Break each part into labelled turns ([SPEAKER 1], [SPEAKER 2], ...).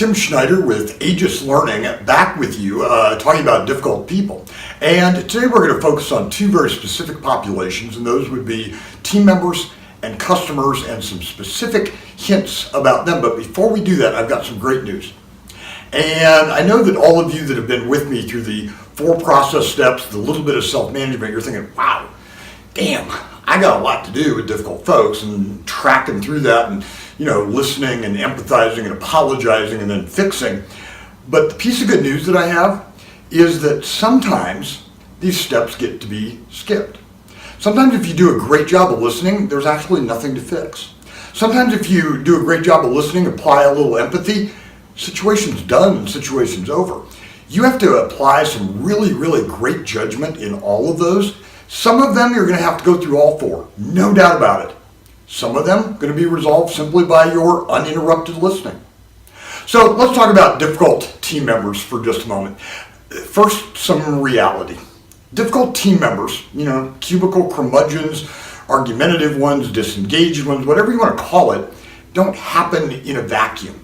[SPEAKER 1] Tim Schneider with Aegis Learning, back with you, talking about difficult people. And today we're going to focus on two very specific populations, and those would be team members and customers, and some specific hints about them. But before we do that, I've got some great news. And I know that all of you that have been with me through the 4 process steps, the little bit of self-management, you're thinking, wow, damn, I got a lot to do with difficult folks, and tracking through that, and listening and empathizing and apologizing and then fixing. But the piece of good news that I have is that sometimes these steps get to be skipped. Sometimes if you do a great job of listening, there's actually nothing to fix. Sometimes if you do a great job of listening, apply a little empathy, situation's done and situation's over. You have to apply some really, really great judgment in all of those. Some of them you're going to have to go through all 4, no doubt about it. Some of them going to be resolved simply by your uninterrupted listening. So let's talk about difficult team members for just a moment. First, some reality. Difficult team members, cubicle curmudgeons, argumentative ones, disengaged ones, whatever you want to call it, don't happen in a vacuum.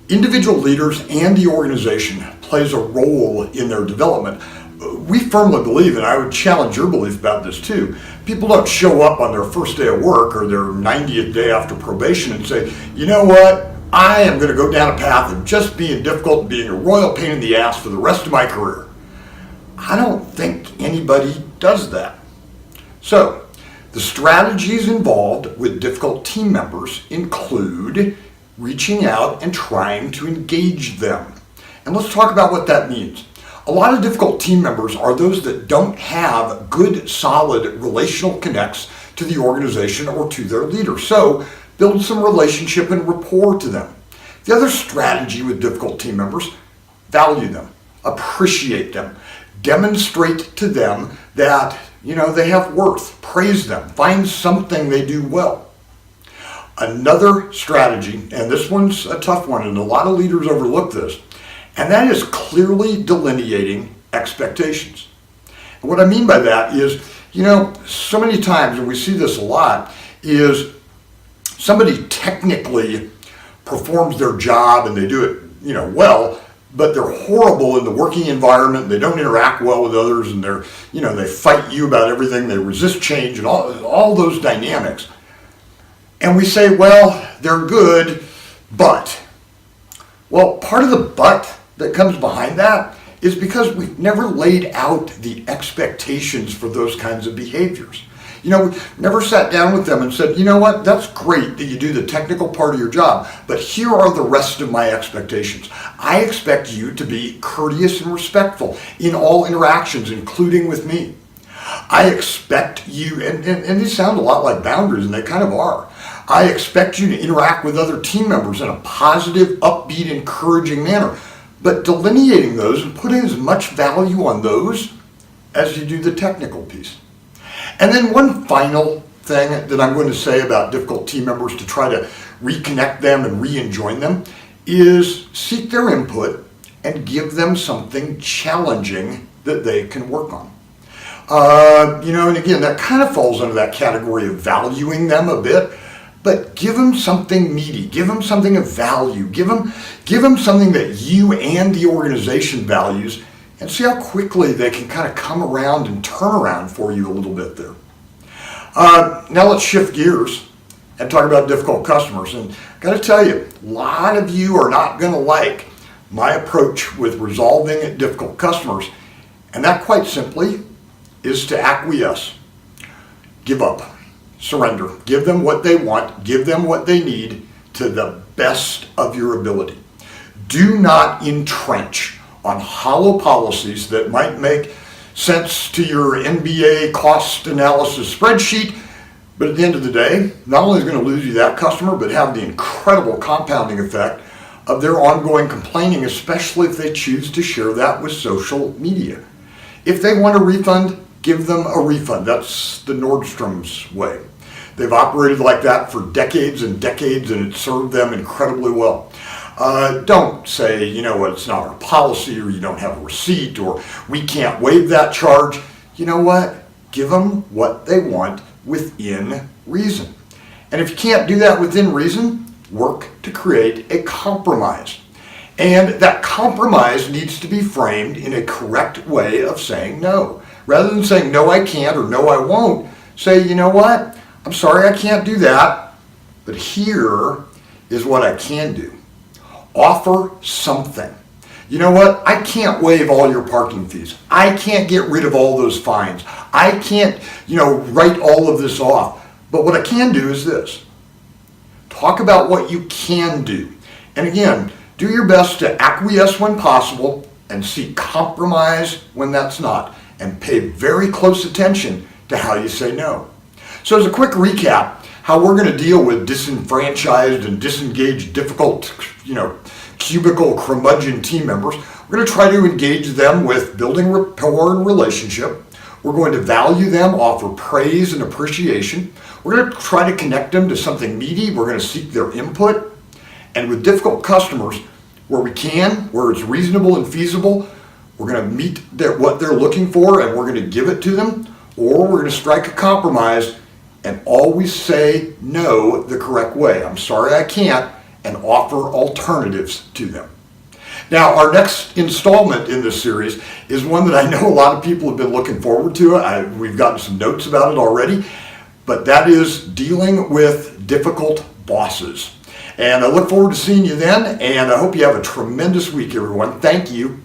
[SPEAKER 1] Individual leaders and the organization plays a role in their development. We firmly believe, and I would challenge your belief about this too, people don't show up on their first day of work or their 90th day after probation and say, you know what, I am going to go down a path of just being difficult and being a royal pain in the ass for the rest of my career. I don't think anybody does that. So, the strategies involved with difficult team members include reaching out and trying to engage them. And let's talk about what that means. A lot of difficult team members are those that don't have good, solid relational connects to the organization or to their leader. So build some relationship and rapport to them. The other strategy with difficult team members, value them, appreciate them, demonstrate to them that they have worth, praise them, find something they do well. Another strategy, and this one's a tough one, and a lot of leaders overlook this, and that is clearly delineating expectations. And what I mean by that is, so many times, and we see this a lot, is somebody technically performs their job and they do it, well, but they're horrible in the working environment. They don't interact well with others, and they fight you about everything. They resist change and all those dynamics. And we say, well, they're good, but. Well, part of the but that comes behind that is because we've never laid out the expectations for those kinds of behaviors. We never sat down with them and said, you know what, that's great that you do the technical part of your job, but here are the rest of my expectations. I expect you to be courteous and respectful in all interactions, including with me. I expect you, and these sound a lot like boundaries, and they kind of are. I expect you to interact with other team members in a positive, upbeat, encouraging manner, but delineating those and putting as much value on those as you do the technical piece. And then one final thing that I'm going to say about difficult team members to try to reconnect them and re-enjoin them is seek their input and give them something challenging that they can work on. And again, that kind of falls under that category of valuing them a bit, but give them something meaty, give them something of value, give them something that you and the organization values, and see how quickly they can kind of come around and turn around for you a little bit there. Now let's shift gears and talk about difficult customers. And I've got to tell you, a lot of you are not going to like my approach with resolving difficult customers, and that quite simply is to acquiesce, give up, surrender, give them what they want, give them what they need to the best of your ability. Do not entrench on hollow policies that might make sense to your NBA cost analysis spreadsheet, but at the end of the day, not only is it going to lose you that customer, but have the incredible compounding effect of their ongoing complaining, especially if they choose to share that with social media. If they want a refund, give them a refund. That's the Nordstrom's way. They've operated like that for decades and decades, and it served them incredibly well. Don't say, it's not our policy, or you don't have a receipt, or we can't waive that charge. You know what? Give them what they want within reason. And if you can't do that within reason, work to create a compromise. And that compromise needs to be framed in a correct way of saying no. Rather than saying, no, I can't, or no, I won't, say, you know what, I'm sorry I can't do that, but here is what I can do. Offer something. You know what, I can't waive all your parking fees. I can't get rid of all those fines. I can't, write all of this off. But what I can do is this. Talk about what you can do. And again, do your best to acquiesce when possible and seek compromise when that's not. And pay very close attention to how you say no. So as a quick recap, how we're going to deal with disenfranchised and disengaged, difficult, cubicle curmudgeon team members. We're going to try to engage them with building rapport and relationship. We're going to value them, offer praise and appreciation. We're going to try to connect them to something meaty. We're going to seek their input. And with difficult customers, where we can, where it's reasonable and feasible, we're going to meet what they're looking for and we're going to give it to them, or we're going to strike a compromise and always say no the correct way. I'm sorry I can't, and offer alternatives to them. Now, our next installment in this series is one that I know a lot of people have been looking forward to. We've gotten some notes about it already, but that is dealing with difficult bosses. And I look forward to seeing you then, and I hope you have a tremendous week, everyone. Thank you.